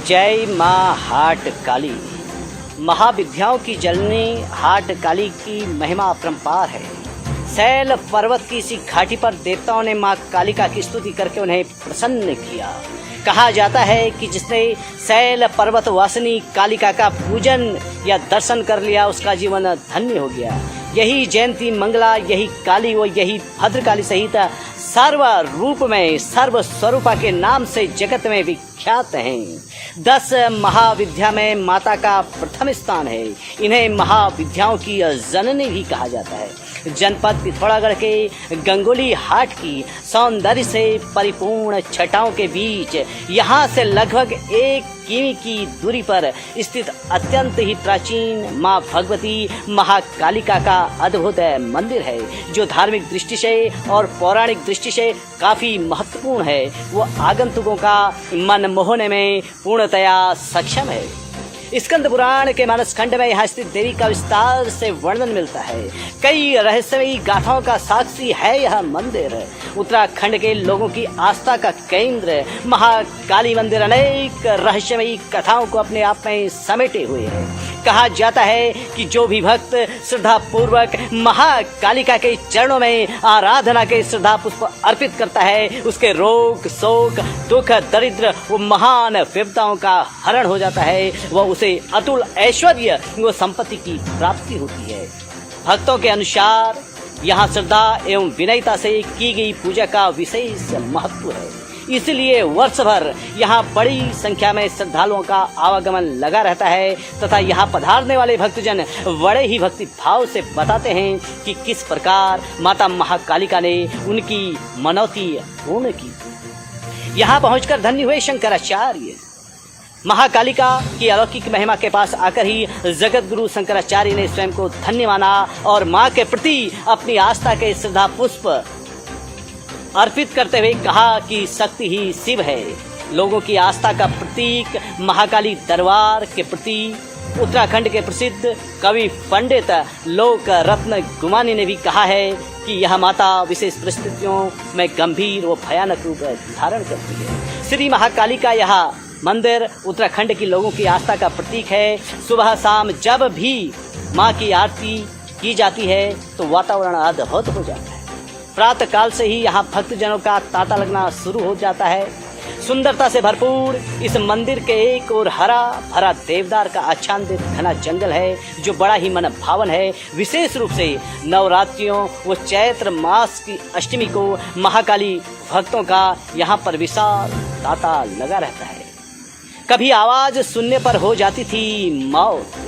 जय माँ हाट काली। महाविद्याओं की जननी हाट काली की महिमा अपरंपार है। शैल पर्वत की इसी घाटी पर देवताओं ने माँ कालिका की स्तुति करके उन्हें प्रसन्न किया। कहा जाता है कि जिसने शैल पर्वत वासिनी कालिका का पूजन या दर्शन कर लिया उसका जीवन धन्य हो गया। यही जयंती मंगला, यही काली व यही भद्रकाली सहित सर्व रूप में सर्व स्वरूपा के नाम से जगत में विख्यात हैं। 10 महाविद्या में माता का प्रथम स्थान है। इन्हें महाविद्याओं की जननी भी कहा जाता है। जनपद पिथौरागढ़ के गंगोली हाट की सौंदर्य से परिपूर्ण छटाओं के बीच यहाँ से लगभग 1 किमी की दूरी पर स्थित अत्यंत ही प्राचीन माँ भगवती महाकालिका का अद्भुत मंदिर है, जो धार्मिक दृष्टि से और पौराणिक दृष्टि से काफी महत्वपूर्ण है। वो आगंतुकों का मन मोहने में पूर्णतया सक्षम है। स्कंद पुराण के मानस खंड में यहाँ स्थित देवी का विस्तार से वर्णन मिलता है। कई रहस्यमयी गाथाओं का साक्षी है यह मंदिर। उत्तराखंड के लोगों की आस्था का केंद्र महाकाली मंदिर अनेक रहस्यमयी कथाओं को अपने आप में समेटे हुए है। कहा जाता है कि जो भी भक्त श्रद्धा पूर्वक महाकालिका के चरणों में आराधना के श्रद्धा पुष्प अर्पित करता है, उसके रोग शोक दुख दरिद्र व महान विपदाओं का हरण हो जाता है। वह उसे अतुल ऐश्वर्य व संपत्ति की प्राप्ति होती है। भक्तों के अनुसार यहाँ श्रद्धा एवं विनयता से की गई पूजा का विशेष महत्व है। इसलिए वर्ष भर यहाँ बड़ी संख्या में श्रद्धालुओं का आवागमन लगा रहता है तथा यहाँ पधारने वाले भक्तजन बड़े ही भक्ति भाव से बताते हैं कि किस प्रकार माता महाकालिका ने उनकी मनौती पूर्ण की। यहाँ पहुंचकर धन्य हुए शंकराचार्य। महाकालिका की अलौकिक महिमा के पास आकर ही जगत गुरु शंकराचार्य ने स्वयं को धन्य माना और माँ के प्रति अपनी आस्था के श्रद्धा पुष्प अर्पित करते हुए कहा कि शक्ति ही शिव है। लोगों की आस्था का प्रतीक महाकाली दरबार के प्रति उत्तराखंड के प्रसिद्ध कवि पंडित लोक रत्न गुमानी ने भी कहा है कि यह माता विशेष परिस्थितियों में गंभीर व भयानक रूप धारण करती है। श्री महाकालिका यह मंदिर उत्तराखंड के लोगों की आस्था का प्रतीक है। सुबह शाम जब भी माँ की आरती की जाती है तो वातावरण अद्भुत हो जाता है। प्रातः काल से ही यहाँ भक्तजनों का तांता लगना शुरू हो जाता है। सुंदरता से भरपूर इस मंदिर के एक और हरा भरा देवदार का आच्छादित घना जंगल है, जो बड़ा ही मन भावन है। विशेष रूप से नवरात्रियों व चैत्र मास की अष्टमी को महाकाली भक्तों का यहाँ पर विशाल तांता लगा रहता है। कभी आवाज सुनने पर हो जाती थी मौत।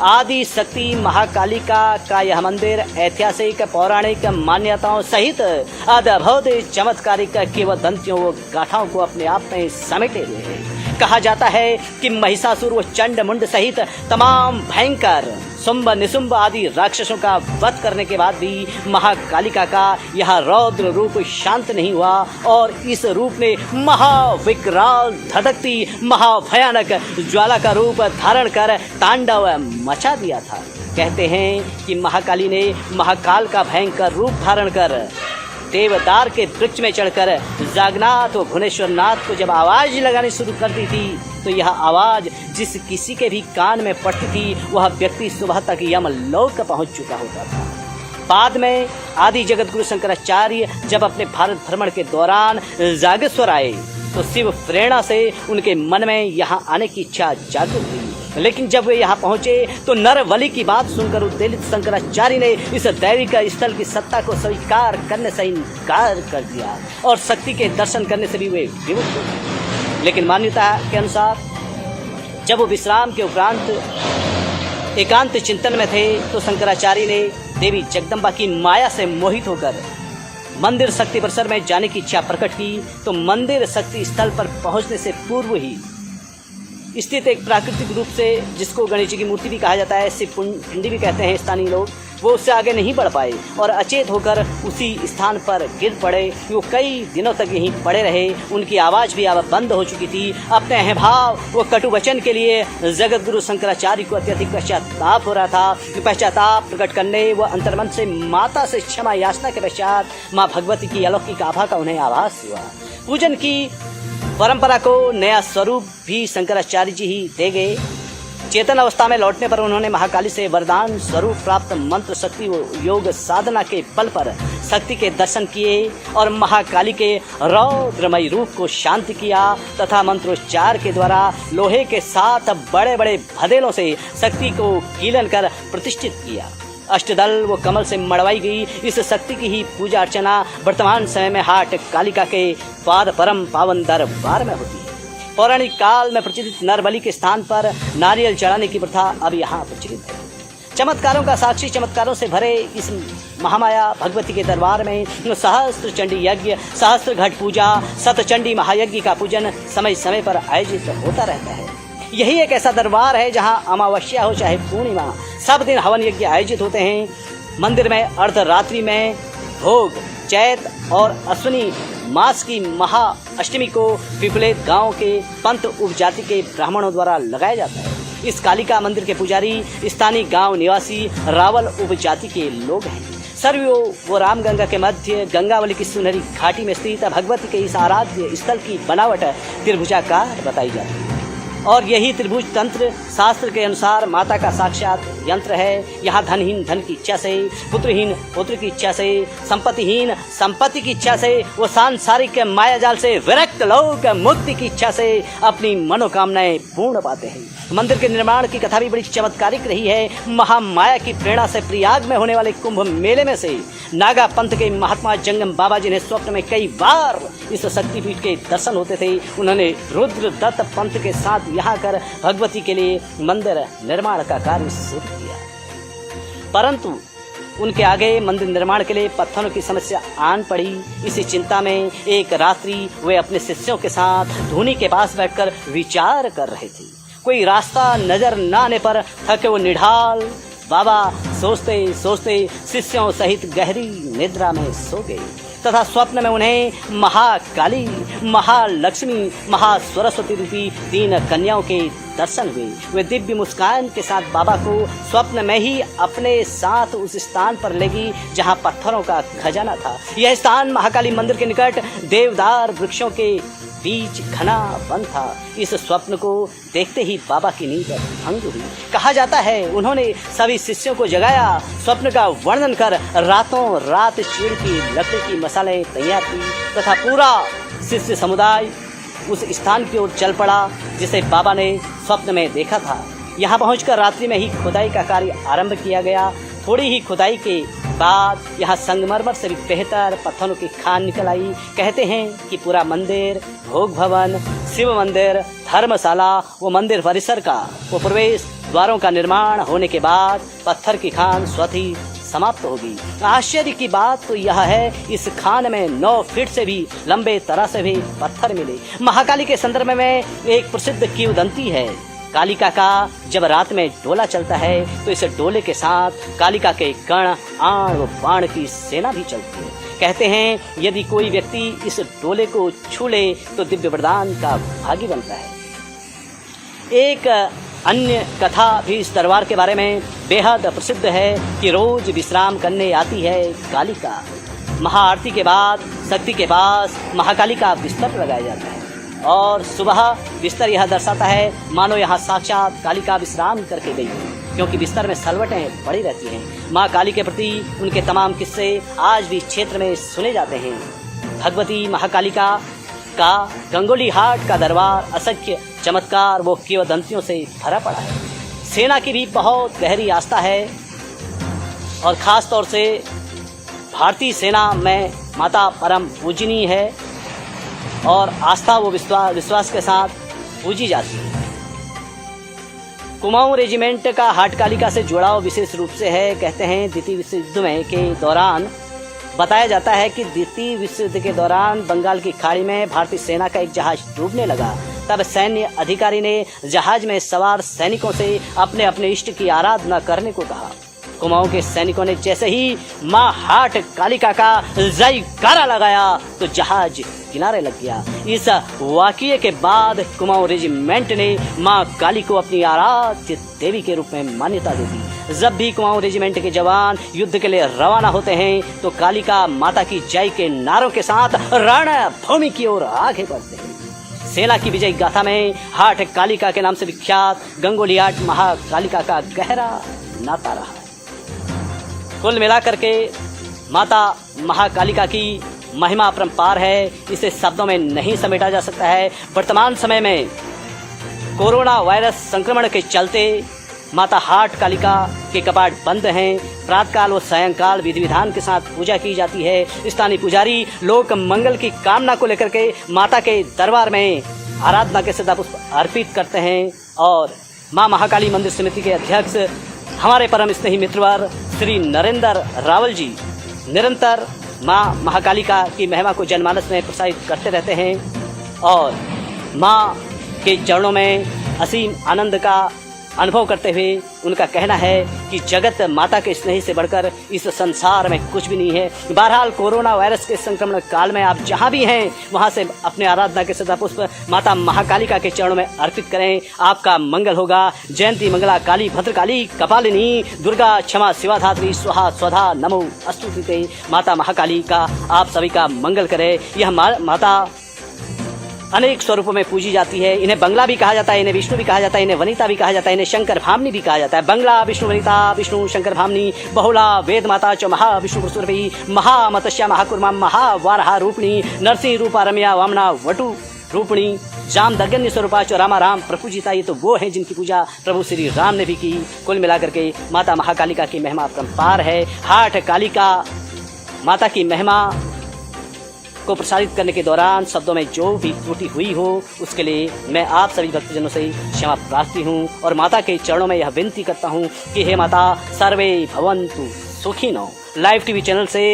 आदि शक्ति महाकालिका का यह मंदिर ऐतिहासिक पौराणिक मान्यताओं सहित अद्भुत चमत्कारिक किंवदंतियों व गाथाओं को अपने आप में समेटे हुए है। कहा जाता है कि महिषासुर व चंड मुंड सहित तमाम भयंकर शुंभ निशुंभ आदि राक्षसों का वध करने के बाद भी महाकालिका का यह रौद्र रूप शांत नहीं हुआ और इस रूप ने महाविकराल धधकती महाभयानक ज्वाला का रूप धारण कर तांडव मचा दिया था। कहते हैं कि महाकाली ने महाकाल का भयंकर रूप धारण कर देवदार के वृक्ष में चढ़कर जागनाथ व भुवनेश्वर नाथ को जब आवाज लगानी शुरू कर दी थी तो यह आवाज जिस किसी के भी कान में पड़ती थी वह व्यक्ति सुबह तक यमलोक पहुंच चुका होता था। बाद में आदि जगत गुरु शंकराचार्य जब अपने भारत भ्रमण के दौरान जागेश्वर आए तो शिव प्रेरणा से उनके मन में यहाँ आने की इच्छा जागृत हुई। लेकिन जब वे यहाँ पहुंचे तो नरबलि की बात सुनकर उत्तेजित शंकराचार्य ने इस दैविक स्थल की सत्ता को स्वीकार करने से इनकार कर दिया और शक्ति के दर्शन करने से भी वे विमुख हो गए। लेकिन मान्यता के अनुसार जब वो विश्राम के उपरांत एकांत चिंतन में थे तो शंकराचार्य ने देवी जगदम्बा की माया से मोहित होकर मंदिर शक्ति परिसर में जाने की इच्छा प्रकट की। तो मंदिर शक्ति स्थल पर पहुंचने से पूर्व ही स्थित एक प्राकृतिक रूप से, जिसको गणेश जी की मूर्ति भी कहा जाता है, शिव पिंडी भी कहते हैं स्थानीय लोग, वो उससे आगे नहीं बढ़ पाए और अचेत होकर उसी स्थान पर गिर पड़े। वो कई दिनों तक यहीं पड़े रहे। उनकी आवाज़ भी अब बंद हो चुकी थी। अपने अहंभाव व कटु वचन के लिए जगत गुरु शंकराचार्य को अत्यधिक पश्चाताप हो रहा था। पश्चाताप प्रकट करने व अंतर्मन से माता से क्षमा याचना के पश्चात माँ भगवती की अलौकिक आभा का उन्हें आभास हुआ। पूजन की परंपरा को नया स्वरूप भी शंकराचार्य जी ही दे गए। चेतन अवस्था में लौटने पर उन्होंने महाकाली से वरदान स्वरूप प्राप्त मंत्र शक्ति व योग साधना के बल पर शक्ति के दर्शन किए और महाकाली के रौद्रमय रूप को शांत किया तथा मंत्रोच्चार के द्वारा लोहे के साथ बड़े बड़े भदेलों से शक्ति को कीलन कर प्रतिष्ठित किया। अष्टदल व कमल से मड़वाई गई इस शक्ति की ही पूजा अर्चना वर्तमान समय में हाट कालिका के पाद परम पावन दरबार में होती है। पौराणिक काल में प्रचलित नरबलि के स्थान पर नारियल चढ़ाने की प्रथा अब यहाँ प्रचलित है। चमत्कारों का साक्षी चमत्कारों से भरे इस महामाया भगवती के दरबार में सहस्त्र चंडी यज्ञ, सहस्त्र घट पूजा, शतचंडी महायज्ञ का पूजन समय समय पर आयोजित होता रहता है। यही एक ऐसा दरबार है जहाँ अमावस्या हो चाहे पूर्णिमा, सब दिन हवन यज्ञ आयोजित होते हैं। मंदिर में अर्धरात्रि में भोग चैत और अश्विनी मास की महा अष्टमी को पिपलेत गांव के पंत उपजाति के ब्राह्मणों द्वारा लगाया जाता है। इस कालिका मंदिर के पुजारी स्थानीय गांव निवासी रावल उपजाति के लोग हैं। सरयू व रामगंगा के मध्य गंगावली की सुनहरी घाटी में स्थित भगवती के इस आराध्य स्थल की बनावट त्रिभुजाकार बताई जाती है और यही त्रिभुज तंत्र शास्त्र के अनुसार माता का साक्षात यंत्र है। यहाँ धनहीन धन की इच्छा से, पुत्रहीन पुत्र की इच्छा से, संपत्तिहीन संपत्ति की इच्छा से, वो सांसारिक मायाजाल से विरक्त लोग मुक्ति की इच्छा से अपनी मनोकामनाएं पूर्ण पाते हैं। मंदिर के निर्माण की कथा भी बड़ी चमत्कारिक रही है। महामाया की प्रेरणा से प्रयाग में होने वाले कुंभ मेले में से नागा पंथ के महात्मा जंगम बाबा जी ने स्वप्न में कई बार इस शक्तिपीठ के दर्शन होते थे। उन्होंने रुद्र दत्त पंथ के साथ यहाँ कर भगवती के लिए मंदिर निर्माण का कार्य शुरू किया, परंतु उनके आगे मंदिर निर्माण के लिए पत्थरों की समस्या आन पड़ी। इसी चिंता में एक रात्रि वे अपने शिष्यों के साथ धूनी के पास बैठकर विचार कर रहे थे। कोई रास्ता नजर न आने पर थके वो निढाल बाबा सोचते सोचते शिष्यों सहित गहरी निद्रा में सो गए तथा स्वप्न में उन्हें महाकाली, महालक्ष्मी, महासरस्वती रूपी 3 कन्याओं के दर्शन हुए। वे दिव्य मुस्कान के साथ बाबा को स्वप्न में ही अपने साथ उस स्थान पर ले गई जहाँ पत्थरों का खजाना था। यह स्थान महाकाली मंदिर के निकट देवदार वृक्षों के बीच घना वन था। इस स्वप्न को देखते ही बाबा की नींद भंग हुई। कहा जाता है उन्होंने सभी शिष्यों को जगाया, स्वप्न का वर्णन कर रातों रात चीड़ की लकड़ी की मसाले तैयार की तथा पूरा शिष्य समुदाय उस स्थान की ओर चल पड़ा जिसे बाबा ने स्वप्न में देखा था। यहाँ पहुंचकर रात्रि में ही खुदाई का कार्य आरंभ किया गया। थोड़ी ही खुदाई के बाद यहाँ संगमरमर से भी बेहतर पत्थरों की खान निकल आई। कहते हैं कि पूरा मंदिर, भोग भवन, शिव मंदिर, धर्मशाला व मंदिर परिसर का वो प्रवेश द्वारों का निर्माण होने के बाद पत्थर की खान स्वतः ही समाप्त होगी। आश्चर्य की बात तो यह है इस खान में 9 फीट से भी लंबे तरह से भी पत्थर मिले। महाकाली के संदर्भ में एक प्रसिद्ध किंवदंती है। कालिका का जब रात में डोला चलता है तो इस डोले के साथ कालिका के कण, आण व बाण की सेना भी चलती है। कहते हैं यदि कोई व्यक्ति इस डोले को छू ले तो दिव्य वरदान का भागी बनता है। एक अन्य कथा भी इस दरबार के बारे में बेहद प्रसिद्ध है कि रोज विश्राम करने आती है कालिका। महाआरती के बाद शक्ति के पास महाकाली का बिस्तर लगाया जाता है और सुबह बिस्तर यह दर्शाता है मानो यहाँ साक्षात कालिका विश्राम करके गई, क्योंकि बिस्तर में सलवटें पड़ी रहती हैं। माँ काली के प्रति उनके तमाम किस्से आज भी क्षेत्र में सुने जाते हैं। भगवती महाकालिका का गंगोली हाट का दरबार असंख्य चमत्कार वो किंवदंतियों से भरा पड़ा है। सेना की भी बहुत गहरी आस्था है और ख़ास तौर से भारतीय सेना में माता परम पूजनीय है और आस्था वो विश्वास के साथ पूजी जाती है। कुमाऊं रेजिमेंट का हाट कालिका से जुड़ाव विशेष रूप से है। कहते हैं द्वितीय विश्व युद्ध में के दौरान बताया जाता है कि द्वितीय विश्व युद्ध के दौरान बंगाल की खाड़ी में भारतीय सेना का एक जहाज डूबने लगा। तब सैन्य अधिकारी ने जहाज में सवार सैनिकों से अपने अपने इष्ट की आराधना करने को कहा। कुमाऊं के सैनिकों ने जैसे ही माँ हाट कालिका का जयकारा लगाया तो जहाज किनारे लग गया। इस वाकये के बाद कुमाऊं रेजिमेंट ने माँ काली को अपनी आराध्य देवी के रूप में मान्यता दे दी। जब भी कुमाऊं रेजिमेंट के जवान युद्ध के लिए रवाना होते हैं तो कालिका माता की जय के नारों के साथ रणभूमि की ओर आगे बढ़ते हैं। सेना की विजय गाथा में हाट कालिका के नाम से विख्यात गंगोली हाट महाकालिका का गहरा नाता रहा। कुल मिलाकर के माता महाकालिका की महिमा अपरंपार है, इसे शब्दों में नहीं समेटा जा सकता है। वर्तमान समय में कोरोना वायरस संक्रमण के चलते माता हाट कालिका के कपाट बंद हैं। प्रातःकाल व सायंकाल विधि विधान के साथ पूजा की जाती है। स्थानीय पुजारी लोक मंगल की कामना को लेकर के माता के दरबार में आराधना के श्रद्धापुष्प अर्पित करते हैं। और मां महाकाली मंदिर समिति के अध्यक्ष हमारे परम स्नेही मित्रवर श्री नरेंद्र रावल जी निरंतर मां महाकालिका की महिमा को जनमानस में प्रसारित करते रहते हैं और मां के चरणों में असीम आनंद का अनुभव करते हुए उनका कहना है कि जगत माता के स्नेह से बढ़कर इस संसार में कुछ भी नहीं है। बहरहाल कोरोना वायरस के संक्रमण काल में आप जहां भी हैं वहां से अपने आराधना के श्रद्धापुष्प माता महाकालिका के चरणों में अर्पित करें, आपका मंगल होगा। जयंती मंगला काली भद्रकाली कपालिनी दुर्गा क्षमा शिवा धात्री स्वाहा स्वधा नमो अस्तुते। माता महाकाली का आप सभी का मंगल करे। यह माता अनेक स्वरूपों में पूजी जाती है। इन्हें बंगला भी कहा जाता है, इन्हें विष्णु भी कहा जाता है, इन्हें वनिता भी कहा जाता है, इन्हें शंकर भामनी भी कहा जाता है। बंगला विष्णु वनिता विष्णु शंकर भामनी बहुला वेद माता च महा विष्णु पुरुषरूपी महामतस्या महाकुर्मा महावारहा रूपिणी नरसिंह रूपा रम्या वामना वटु रूपिणी जाम दग्गन्य स्वरूपा च रामा राम प्रपूजिता। ये तो वो हैं जिनकी पूजा प्रभु श्री राम ने भी की। कुल मिलाकर के माता महाकालिका की महिमा अपरंपार है। हाट कालिका माता की महिमा को प्रसारित करने के दौरान शब्दों में जो भी त्रुटि हुई हो उसके लिए मैं आप सभी भक्तजनों से क्षमा प्रार्थी हूँ और माता के चरणों में यह विनती करता हूँ कि हे माता सर्वे भवन्तु सुखिनो। लाइव टीवी चैनल से